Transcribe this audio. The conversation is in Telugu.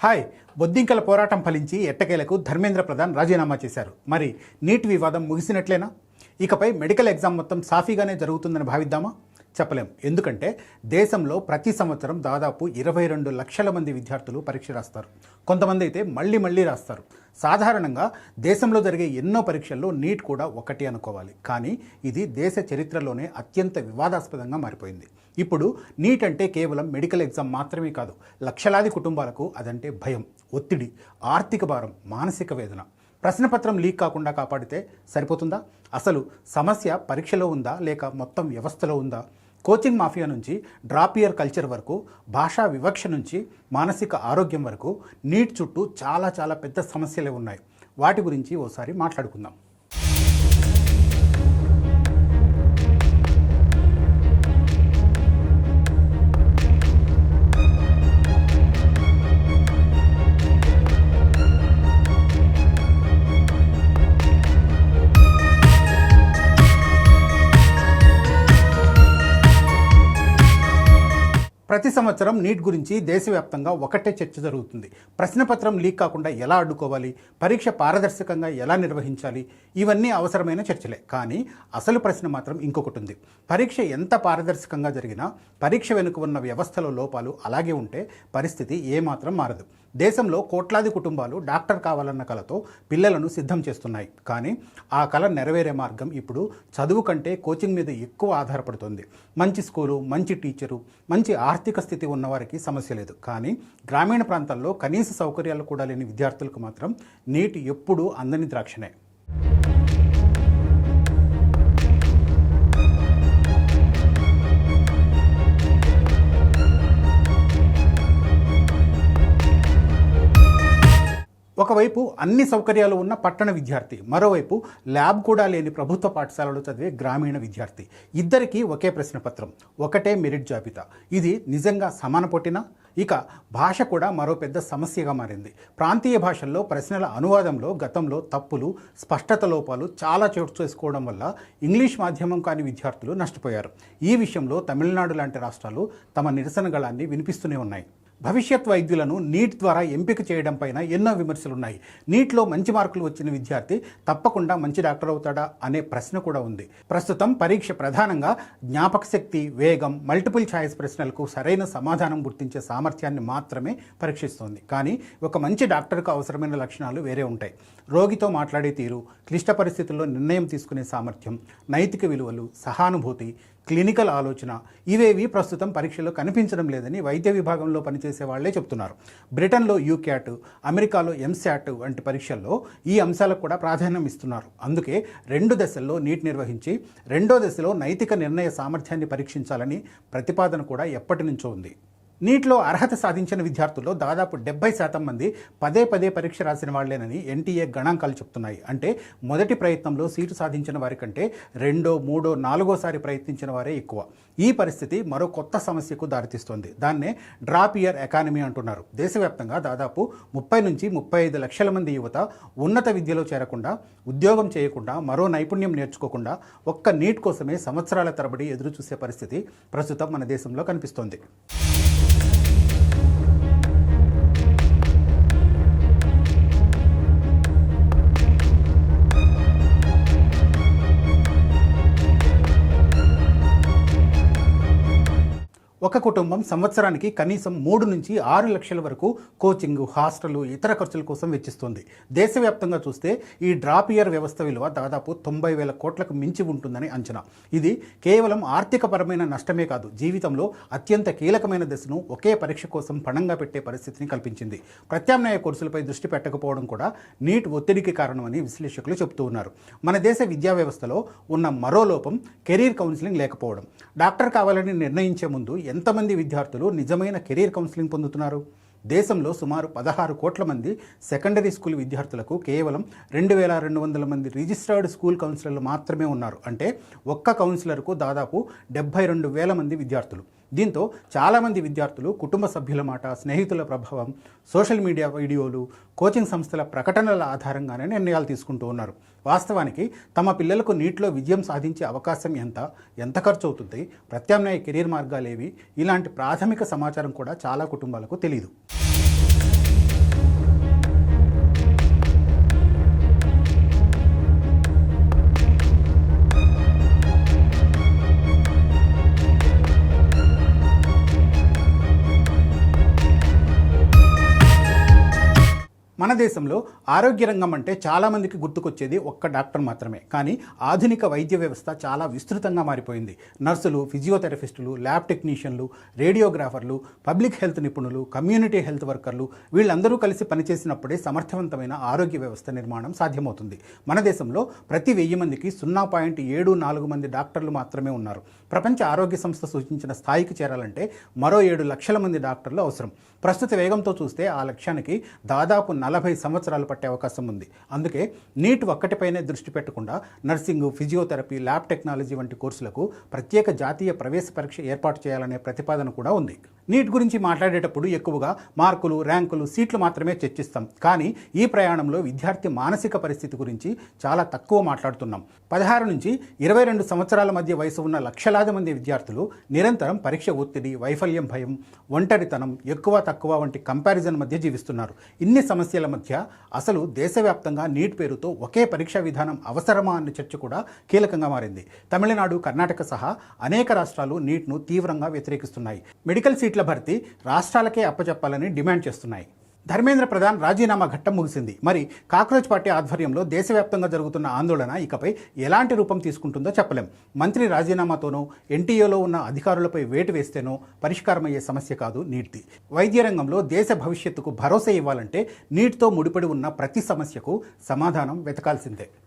హాయ్. బొద్దింకల పోరాటం ఫలించి ఎట్టకేలకు ధర్మేంద్ర ప్రధాన్ రాజీనామా చేశారు. మరి నీట్ వివాదం ముగిసినట్లేనా? ఇకపై మెడికల్ ఎగ్జామ్ మొత్తం సాఫీగానే జరుగుతుందని భావిద్దామా? చెప్పలేం. ఎందుకంటే దేశంలో ప్రతి సంవత్సరం దాదాపు 22 లక్షల మంది విద్యార్థులు పరీక్ష రాస్తారు. కొంతమంది అయితే మళ్ళీ రాస్తారు. సాధారణంగా దేశంలో జరిగే ఎన్నో పరీక్షల్లో నీట్ కూడా ఒకటి అనుకోవాలి. కానీ ఇది దేశ చరిత్రలోనే అత్యంత వివాదాస్పదంగా మారిపోయింది. ఇప్పుడు నీట్ అంటే కేవలం మెడికల్ ఎగ్జామ్ మాత్రమే కాదు, లక్షలాది కుటుంబాలకు అదంటే భయం, ఒత్తిడి, ఆర్థిక భారం, మానసిక వేదన. ప్రశ్నపత్రం లీక్ కాకుండా కాపాడితే సరిపోతుందా? అసలు సమస్య పరీక్షలో ఉందా లేక మొత్తం వ్యవస్థలో ఉందా? కోచింగ్ మాఫియా నుంచి డ్రాప్ ఇయర్ కల్చర్ వరకు, భాషా వివక్ష నుంచి మానసిక ఆరోగ్యం వరకు నీట్ చుట్టూ చాలా పెద్ద సమస్యలే ఉన్నాయి. వాటి గురించి ఓసారి మాట్లాడుకుందాం. ప్రతి సంవత్సరం నీట్ గురించి దేశవ్యాప్తంగా ఒకటే చర్చ జరుగుతుంది. ప్రశ్నపత్రం లీక్ కాకుండా ఎలా అడ్డుకోవాలి, పరీక్ష పారదర్శకంగా ఎలా నిర్వహించాలి, ఇవన్నీ అవసరమైన చర్చలే. కానీ అసలు ప్రశ్న మాత్రం ఇంకొకటి ఉంది. పరీక్ష ఎంత పారదర్శకంగా జరిగినా పరీక్ష వెనుక ఉన్న వ్యవస్థలో లోపాలు అలాగే ఉంటే పరిస్థితి ఏమాత్రం మారదు. దేశంలో కోట్లాది కుటుంబాలు డాక్టర్ కావాలన్న కలతో పిల్లలను సిద్ధం చేస్తున్నాయి. కానీ ఆ కల నెరవేరే మార్గం ఇప్పుడు చదువు కంటే కోచింగ్ మీద ఎక్కువ ఆధారపడుతుంది. మంచి స్కూలు, మంచి టీచరు, మంచి ఆర్థిక స్థితి ఉన్నవారికి సమస్య లేదు. కానీ గ్రామీణ ప్రాంతాల్లో కనీస సౌకర్యాలు కూడా లేని విద్యార్థులకు మాత్రం నీట్ ఎప్పుడూ అందని ద్రాక్షనే. ఒకవైపు అన్ని సౌకర్యాలు ఉన్న పట్టణ విద్యార్థి, మరోవైపు ల్యాబ్ కూడా లేని ప్రభుత్వ పాఠశాలలో చదివే గ్రామీణ విద్యార్థి. ఇద్దరికీ ఒకే ప్రశ్నపత్రం, ఒకటే మెరిట్ జాబితా. ఇది నిజంగా సమాన పోటీనా? ఇక భాష కూడా మరో పెద్ద సమస్యగా మారింది. ప్రాంతీయ భాషల్లో ప్రశ్నల అనువాదంలో గతంలో తప్పులు, స్పష్టత లోపాలు చాలా చోటు చేసుకోవడం వల్ల ఇంగ్లీష్ మాధ్యమం కాని విద్యార్థులు నష్టపోయారు. ఈ విషయంలో తమిళనాడు లాంటి రాష్ట్రాలు తమ నిరసన గళాన్ని వినిపిస్తూనే ఉన్నాయి. భవిష్యత్ వైద్యులను నీట్ ద్వారా ఎంపిక చేయడం పైన ఎన్నో విమర్శలున్నాయి. నీట్లో మంచి మార్కులు వచ్చిన విద్యార్థి తప్పకుండా మంచి డాక్టర్ అవుతాడా అనే ప్రశ్న కూడా ఉంది. ప్రస్తుతం పరీక్ష ప్రధానంగా జ్ఞాపక శక్తి, వేగం, మల్టిపుల్ ఛాయిస్ ప్రశ్నలకు సరైన సమాధానం గుర్తించే సామర్థ్యాన్ని మాత్రమే పరీక్షిస్తోంది. కానీ ఒక మంచి డాక్టర్కు అవసరమైన లక్షణాలు వేరే ఉంటాయి. రోగితో మాట్లాడే తీరు, క్లిష్ట పరిస్థితుల్లో నిర్ణయం తీసుకునే సామర్థ్యం, నైతిక విలువలు, సహానుభూతి, క్లినికల్ ఆలోచన, ఇవేవి ప్రస్తుతం పరీక్షలో కనిపించడం లేదని వైద్య విభాగంలో పనిచేసే వాళ్లే చెప్తున్నారు. బ్రిటన్లో యూక్యాట్, అమెరికాలో ఎంశాట్ వంటి పరీక్షల్లో ఈ అంశాలకు కూడా ప్రాధాన్యం ఇస్తున్నారు. అందుకే 2 దశల్లో నీట్ నిర్వహించి 2వ దశలో నైతిక నిర్ణయ సామర్థ్యాన్ని పరీక్షించాలని ప్రతిపాదన కూడా ఎప్పటి నుంచో ఉంది. నీట్లో అర్హత సాధించిన విద్యార్థుల్లో దాదాపు 70% మంది పదే పరీక్ష రాసిన వాళ్లేనని ఎన్టీఏ గణాంకాలు చెప్తున్నాయి. అంటే మొదటి ప్రయత్నంలో సీటు సాధించిన వారి కంటే 2వ, 3వ, 4వసారి ప్రయత్నించిన వారే ఎక్కువ. ఈ పరిస్థితి మరో కొత్త సమస్యకు దారితీస్తోంది. దాన్నే డ్రాప్ ఇయర్ ఎకానమీ అంటున్నారు. దేశవ్యాప్తంగా దాదాపు 30 నుంచి 35 లక్షల మంది యువత ఉన్నత విద్యలో చేరకుండా, ఉద్యోగం చేయకుండా, మరో నైపుణ్యం నేర్చుకోకుండా ఒక్క నీట్ కోసమే సంవత్సరాల తరబడి ఎదురు చూసే పరిస్థితి ప్రస్తుతం మన దేశంలో కనిపిస్తోంది. ఒక కుటుంబం సంవత్సరానికి కనీసం 3 నుంచి 6 లక్షల వరకు కోచింగ్, హాస్టల్, ఇతర ఖర్చుల కోసం వెచ్చిస్తుంది. దేశవ్యాప్తంగా చూస్తే ఈ డ్రాప్ ఇయర్ వ్యవస్థ విలువ దాదాపు 90,000 కోట్లకు మించి ఉంటుందని అంచనా. ఇది కేవలం ఆర్థికపరమైన నష్టమే కాదు, జీవితంలో అత్యంత కీలకమైన దశను ఒకే పరీక్ష కోసం పణంగా పెట్టే పరిస్థితిని కల్పించింది. ప్రత్యామ్నాయ కోర్సులపై దృష్టి పెట్టకపోవడం కూడా నీట్ ఒత్తిడికి కారణమని విశ్లేషకులు చెబుతూ ఉన్నారు. మన దేశ విద్యా వ్యవస్థలో ఉన్న మరో లోపం కెరీర్ కౌన్సిలింగ్ లేకపోవడం. డాక్టర్ కావాలని నిర్ణయించే ముందు ఎంతమంది విద్యార్థులు నిజమైన కెరీర్ కౌన్సిలింగ్ పొందుతున్నారు? దేశంలో సుమారు 16 కోట్ల మంది సెకండరీ స్కూల్ విద్యార్థులకు కేవలం 2,200 మంది రిజిస్టర్డ్ స్కూల్ కౌన్సిలర్లు మాత్రమే ఉన్నారు. అంటే ఒక్క కౌన్సిలర్కు దాదాపు 72,000 మంది విద్యార్థులు. దీంతో చాలామంది విద్యార్థులు కుటుంబ సభ్యుల మాట, స్నేహితుల ప్రభావం, సోషల్ మీడియా వీడియోలు, కోచింగ్ సంస్థల ప్రకటనల ఆధారంగానే నిర్ణయాలు తీసుకుంటూ ఉన్నారు. వాస్తవానికి తమ పిల్లలకు నీట్లో విజయం సాధించే అవకాశం ఎంత ఖర్చు అవుతుంది, ప్రత్యామ్నాయ కెరీర్ మార్గాలేవి, ఇలాంటి ప్రాథమిక సమాచారం కూడా చాలా కుటుంబాలకు తెలియదు. మన దేశంలో ఆరోగ్య రంగం అంటే చాలామందికి గుర్తుకొచ్చేది ఒక్క డాక్టర్ మాత్రమే. కానీ ఆధునిక వైద్య వ్యవస్థ చాలా విస్తృతంగా మారిపోయింది. నర్సులు, ఫిజియోథెరపిస్టులు, ల్యాబ్ టెక్నీషియన్లు, రేడియోగ్రాఫర్లు, పబ్లిక్ హెల్త్ నిపుణులు, కమ్యూనిటీ హెల్త్ వర్కర్లు వీళ్ళందరూ కలిసి పనిచేసినప్పుడే సమర్థవంతమైన ఆరోగ్య వ్యవస్థ నిర్మాణం సాధ్యమవుతుంది. మన దేశంలో ప్రతి 1000 మందికి 0.74 మంది డాక్టర్లు మాత్రమే ఉన్నారు. ప్రపంచ ఆరోగ్య సంస్థ సూచించిన స్థాయికి చేరాలంటే మరో 7 లక్షల మంది డాక్టర్లు అవసరం. ప్రస్తుత వేగంతో చూస్తే ఆ లక్ష్యానికి దాదాపు 40 సంవత్సరాలు పట్టే అవకాశం ఉంది. అందుకే నీట్ ఒక్కటిపైనే దృష్టి పెట్టకుండా నర్సింగ్, ఫిజియోథెరపీ, ల్యాబ్ టెక్నాలజీ వంటి కోర్సులకు ప్రత్యేక జాతీయ ప్రవేశ పరీక్ష ఏర్పాటు చేయాలనే ప్రతిపాదన కూడా ఉంది. నీట్ గురించి మాట్లాడేటప్పుడు ఎక్కువగా మార్కులు, ర్యాంకులు, సీట్లు మాత్రమే చర్చిస్తాం. కానీ ఈ ప్రయాణంలో విద్యార్థి మానసిక పరిస్థితి గురించి చాలా తక్కువ మాట్లాడుతున్నాం. 16 నుంచి 22 సంవత్సరాల మధ్య వయసు ఉన్న లక్షలాది మంది విద్యార్థులు నిరంతరం పరీక్ష ఒత్తిడి, వైఫల్యం భయం, ఒంటరితనం, ఎక్కువ తక్కువ వంటి కంపారిజన్ మధ్య జీవిస్తున్నారు. ఇన్ని సమస్యల మధ్య అసలు దేశవ్యాప్తంగా నీట్ పేరుతో ఒకే పరీక్షా విధానం అవసరమా అన్న చర్చ కూడా కీలకంగా మారింది. తమిళనాడు, కర్ణాటక సహా అనేక రాష్ట్రాలు నీట్ను తీవ్రంగా వ్యతిరేకిస్తున్నాయి. మెడికల్ సీట్ల భర్తీ రాష్ట్రాలకే అప్పచెప్పాలని డిమాండ్ చేస్తున్నాయి. ధర్మేంద్ర ప్రధాన్ రాజీనామా ఘట్టం ముగిసింది. మరి కాక్రోచ్ పార్టీ ఆధ్వర్యంలో దేశవ్యాప్తంగా జరుగుతున్న ఆందోళన ఇకపై ఎలాంటి రూపం తీసుకుంటుందో చెప్పలేం. మంత్రి రాజీనామాతోనో, ఎన్టీఏలో ఉన్న అధికారులపై వేటు వేస్తేనో పరిష్కారమయ్యే సమస్య కాదు నీట్ది. వైద్య రంగంలో దేశ భవిష్యత్తుకు భరోసా ఇవ్వాలంటే నీట్తో ముడిపడి ఉన్న ప్రతి సమస్యకు సమాధానం వెతకాల్సిందే.